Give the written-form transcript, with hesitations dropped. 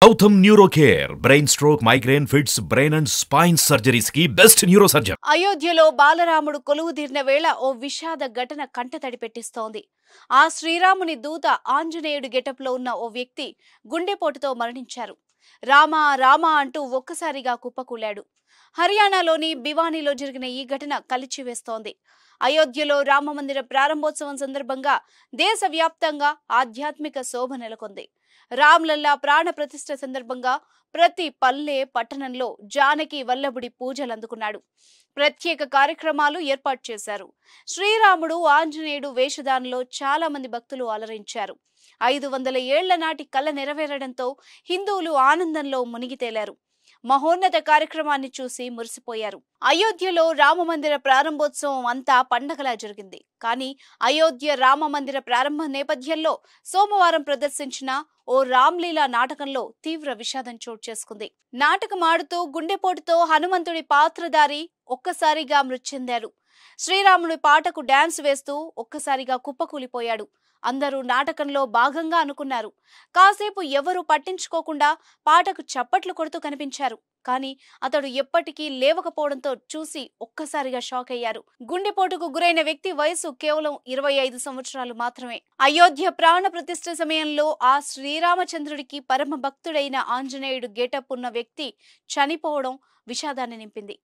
Gautam neuro care brain stroke migraine fits brain and spine surgeries కి best neurosurgeon. అయోధ్యలో బాలరాముడు కొలువుదీరిన వేళ ఓ విషాద ఘటన కంటతడి పెట్టిస్తోంది. ఆ శ్రీరాముని దూత ఆంజనేయుడి గెటప్లో ఉన్న ఓ వ్యక్తి గుండెపోటుతో మరణించారు. రామా రామా అంటూ ఒక్కసారిగా కుప్పకూలాడు. హర్యానాలోని భివానీలో జరిగిన ఈ ఘటన కలిచివేస్తోంది. అయోధ్యలో రామమందిర ప్రారంభోత్సవం సందర్భంగా దేశవ్యాప్తంగా ఆధ్యాత్మిక శోభ నెలకొంది. రామ్లల్లా ప్రాణ ప్రతిష్ఠ సందర్భంగా ప్రతి పల్లె పట్టణంలో జానకి వల్లభుడి పూజలు అందుకున్నాడు. ప్రత్యేక కార్యక్రమాలు ఏర్పాటు చేశారు. శ్రీరాముడు ఆంజనేయుడు వేషధారణలో చాలా మంది భక్తులు అలరించారు. 500 ఏళ్ల నాటి కల నెరవేరడంతో హిందువులు ఆనందంలో మునిగి తేలారు. మహోన్నత కార్యక్రమాన్ని చూసి మురిసిపోయారు. అయోధ్యలో రామమందిర ప్రారంభోత్సవం అంతా పండగలా జరిగింది. కానీ అయోధ్య రామమందిర ప్రారంభ నేపథ్యంలో సోమవారం ప్రదర్శించిన ఓ రామ్లీలా నాటకంలో తీవ్ర విషాదం చోటు చేసుకుంది. నాటకం ఆడుతూ గుండెపోటుతో హనుమంతుడి పాత్రధారి ఒక్కసారిగా మృతి చెందాడు. శ్రీరాముడి పాటకు డాన్స్ వేస్తూ ఒక్కసారిగా కుప్పకూలిపోయాడు. అందరూ నాటకంలో భాగంగా అనుకున్నారు. కాసేపు ఎవరూ పట్టించుకోకుండా పాటకు చప్పట్లు కొడుతూ కనిపించారు. కానీ అతడు ఎప్పటికీ లేవకపోవడంతో చూసి ఒక్కసారిగా షాక్ అయ్యారు. గుండెపోటుకు గురైన వ్యక్తి వయసు కేవలం 25 సంవత్సరాలు మాత్రమే. అయోధ్య ప్రాణ ప్రతిష్ఠ సమయంలో ఆ శ్రీరామచంద్రుడికి పరమ భక్తుడైన ఆంజనేయుడు గెటప్ ఉన్న వ్యక్తి చనిపోవడం విషాదాన్ని నింపింది.